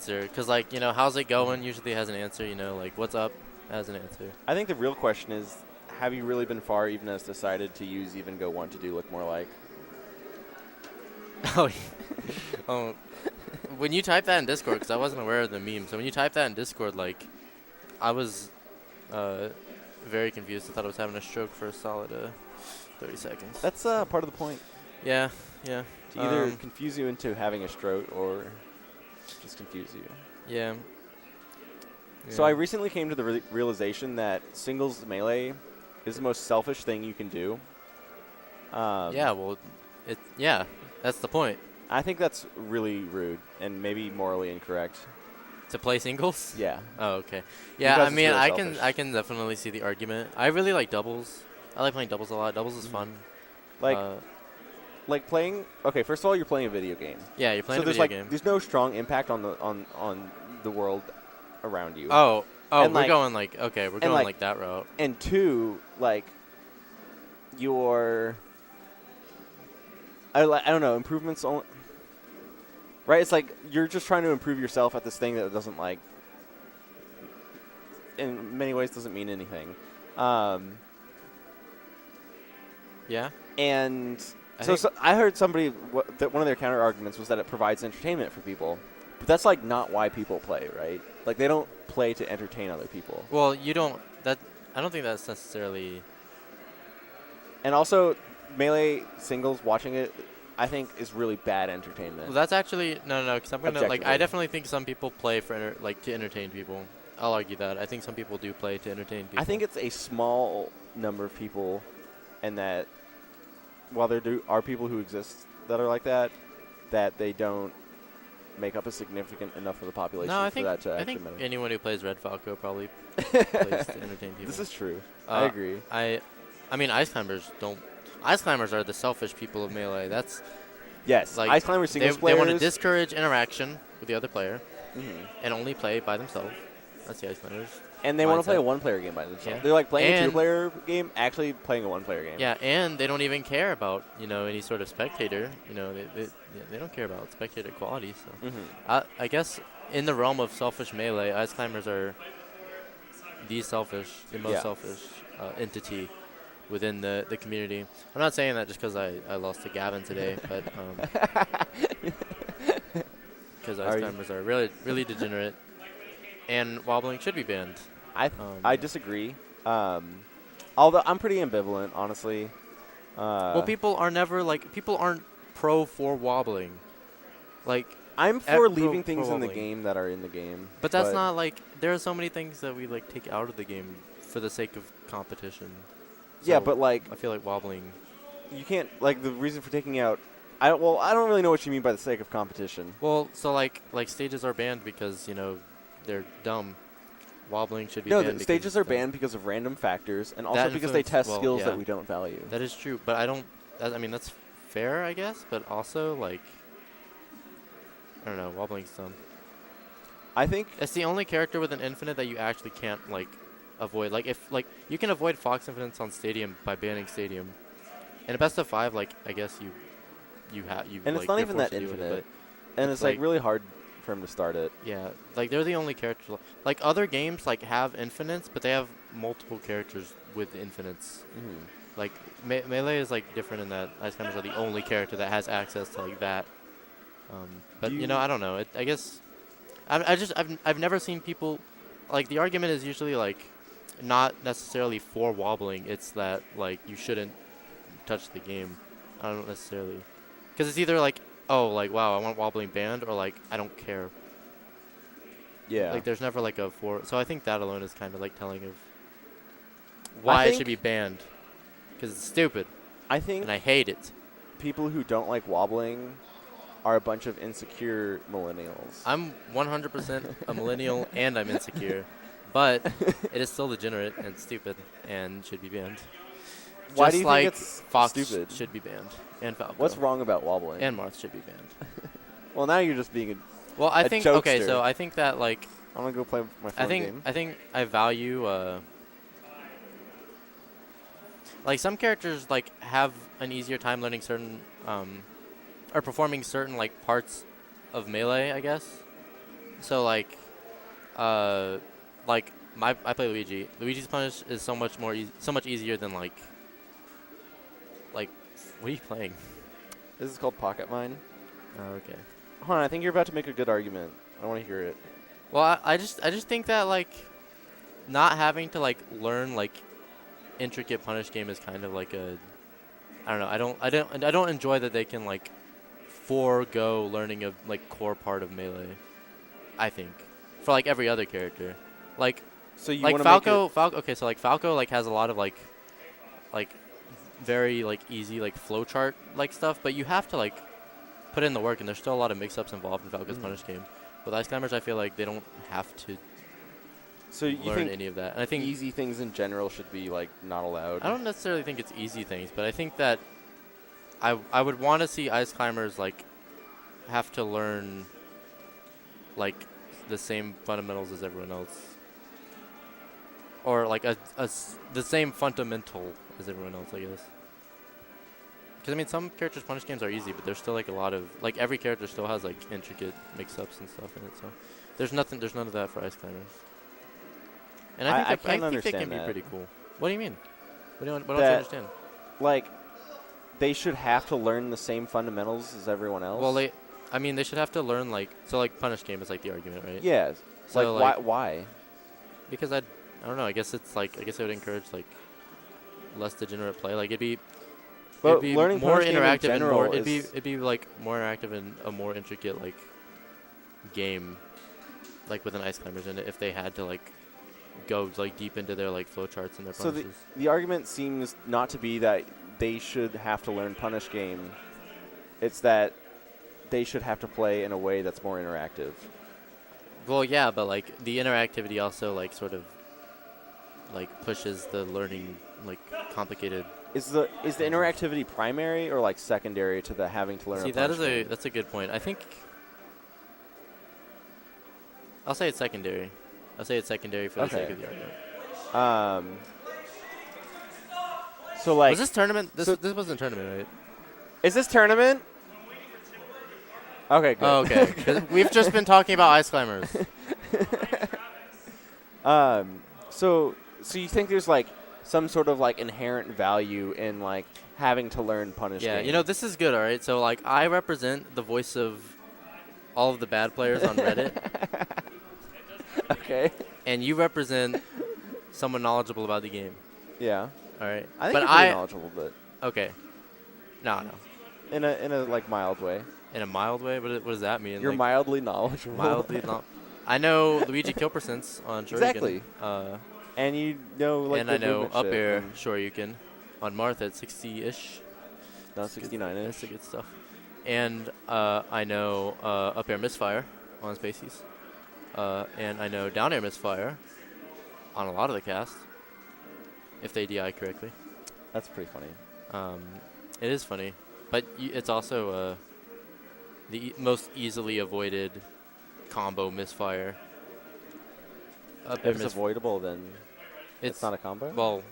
answer. Because, like, you know, how's it going usually has an answer, you know, like, what's up has an answer. I think the real question is, have you really been far even as decided to use even go 1 to do look more like? Oh, oh, when you type that in Discord, because I wasn't aware of the meme, so when you type that in Discord, like, I was very confused. I thought I was having a stroke for a solid 30 seconds. That's part of the point. Yeah, yeah. To either confuse you into having a stroke or just confuse you. Yeah. So I recently came to the realization that singles melee is the most selfish thing you can do. Yeah, well, yeah, that's the point. I think that's really rude and maybe morally incorrect. To play singles? Yeah. Oh, okay. Yeah, I mean, really I can definitely see the argument. I really like doubles. I like playing doubles a lot. Doubles is fun. Like playing. Okay, first of all, you're playing a video game. Yeah, you're playing a video game. There's no strong impact on the world around you. Oh, and we're going like we're going like that route. And 2, like your I don't know, improvements on. Right, it's like you're just trying to improve yourself at this thing that doesn't like. In many ways, doesn't mean anything. Yeah. And so I heard somebody that one of their counter arguments was that it provides entertainment for people, but that's like not why people play, right? Like they don't play to entertain other people. Well, you don't. I don't think that's necessarily. And also, melee singles, watching it, I think is really bad entertainment. Well, that's actually no, because I'm gonna like. I definitely think some people play for to entertain people. I'll argue that. I think some people do play to entertain people. I think it's a small number of people, and that while there are people who exist that are like that, that they don't make up a significant enough of the population for that to actually matter. Anyone who plays Red Falco probably plays to entertain people. This is true. I agree. I mean, Ice Climbers don't. Ice Climbers are the selfish people of Melee. That's yes. Like, Ice Climbers singles players. They want to discourage interaction with the other player and only play by themselves. That's the Ice Climbers. And they want to play a one-player game by themselves. Yeah. They're like playing a two-player game, actually playing a one-player game. Yeah, and they don't even care about any sort of spectator. They don't care about spectator quality. So I guess in the realm of selfish Melee, Ice Climbers are the most selfish entity within the community. I'm not saying that just because I lost to Gavin today, but because Ice Climbers are really, really degenerate. And wobbling should be banned. I disagree. Although I'm pretty ambivalent, honestly. Well, people aren't pro for wobbling. Like I'm for leaving things in the game that are in the game. But that's not like there are so many things that we like take out of the game for the sake of competition. So yeah, but like I feel like wobbling. You can't the reason for taking out. I don't really know what you mean by the sake of competition. Well, so like stages are banned because they're dumb. Wobbling should be banned. No, the stages are banned because of random factors, and also because they test skills that we don't value. That is true, but I mean, that's fair, I guess, but also, like, I don't know, wobbling's dumb. I think it's the only character with an infinite that you actually can't, avoid. Like, if, you can avoid Fox Infinites on Stadium by banning Stadium. In a best of 5, I guess you and it's not even that infinite. And it's really hard for him to start it. Yeah, they're the only characters. Like other games, have infinites, but they have multiple characters with infinites. Like Melee is different in that Ice Climbers are the only character that has access to that. But I don't know. I guess I've never seen people the argument is usually not necessarily for wobbling. It's that you shouldn't touch the game. I don't necessarily, because it's either wow, I want wobbling banned, or I don't care. Yeah. There's never a for. So I think that alone is kind of telling of why it should be banned, because it's stupid. I think. And I hate it. People who don't like wobbling are a bunch of insecure millennials. I'm 100% a millennial and I'm insecure, but it is still degenerate and stupid and should be banned. Why do you think it's Fox stupid? Should be banned, and Falco. What's wrong about wobbling? And Marth should be banned. Well, now you're just being a well, I think jokester. Okay, so I think that I'm gonna go play my phone game. I think I value some characters have an easier time learning certain or performing certain parts of Melee, I guess. So like, I play Luigi. Luigi's punish is so much so much easier than like, what are you playing? This is called Pocket Mine. Oh, okay. Hold on, I think you're about to make a good argument. I want to hear it. Well, I just think that like, not having to like learn like intricate punish game is kind of like a, I don't know. I don't enjoy that they can like forego learning a like core part of Melee. I think for like every other character, like So you like want to Falco. Okay, so like Falco like has a lot of like very like easy like flowchart like stuff, but you have to like put in the work, and there's still a lot of mix-ups involved in Falco's punish game. With Ice Climbers, I feel like they don't have to So you learn think any of that. And I think easy things in general should be like not allowed? I don't necessarily think it's easy things, but I think that I would want to see Ice Climbers like have to learn like the same fundamentals as everyone else, or like the same fundamental as everyone else, I guess. Because I mean, some characters' punish games are easy, but there's still like a lot of like every character still has like intricate mix-ups and stuff in it. So there's none of that for Ice Climbers. And I think they can be pretty cool. What do you mean? What don't you understand? Like, they should have to learn the same fundamentals as everyone else? Well, I mean, they should have to learn like, so like punish game is like the argument, right? Yeah. So like why? Because I don't know. I guess it would encourage like less degenerate play. Like it'd be learning more punish game in interactive general and it'd be like more interactive and a more intricate like game, like with an Ice Climbers in it, if they had to like go like deep into their like flowcharts and their punishes. So the argument seems not to be that they should have to learn punish game. It's that they should have to play in a way that's more interactive. Well, yeah, but like the interactivity also like sort of like pushes the learning like complicated. Is the interactivity primary or like secondary to the having to learn? See, that's a good point. I think I'll say it's secondary. I'll say it's secondary for the sake of the argument. So like, was this tournament? This wasn't a tournament, right? Is this tournament? Okay, good. Oh, okay. 'Cause we've just been talking about Ice Climbers. So you think there's like some sort of like inherent value in like having to learn punish Yeah, game? you know, this is good, all right? So like I represent the voice of all of the bad players on Reddit. Okay. And you represent someone knowledgeable about the game. Yeah. All right. I think you're pretty knowledgeable, but okay. No. In a like mild way. In a mild way? What does that mean? You're like, mildly knowledgeable. Mildly I know Luigi kill percents on Shoryuken. Exactly. And you know like. And I know up air Shoryuken on Marth at 60-ish. Not 69-ish. That's the good stuff. And I know up air misfire on Spacies. And I know down air misfire on a lot of the cast, if they DI correctly. That's pretty funny. It is funny, but it's also the most easily avoided combo misfire. If it's avoidable, then it's not a combo? Well,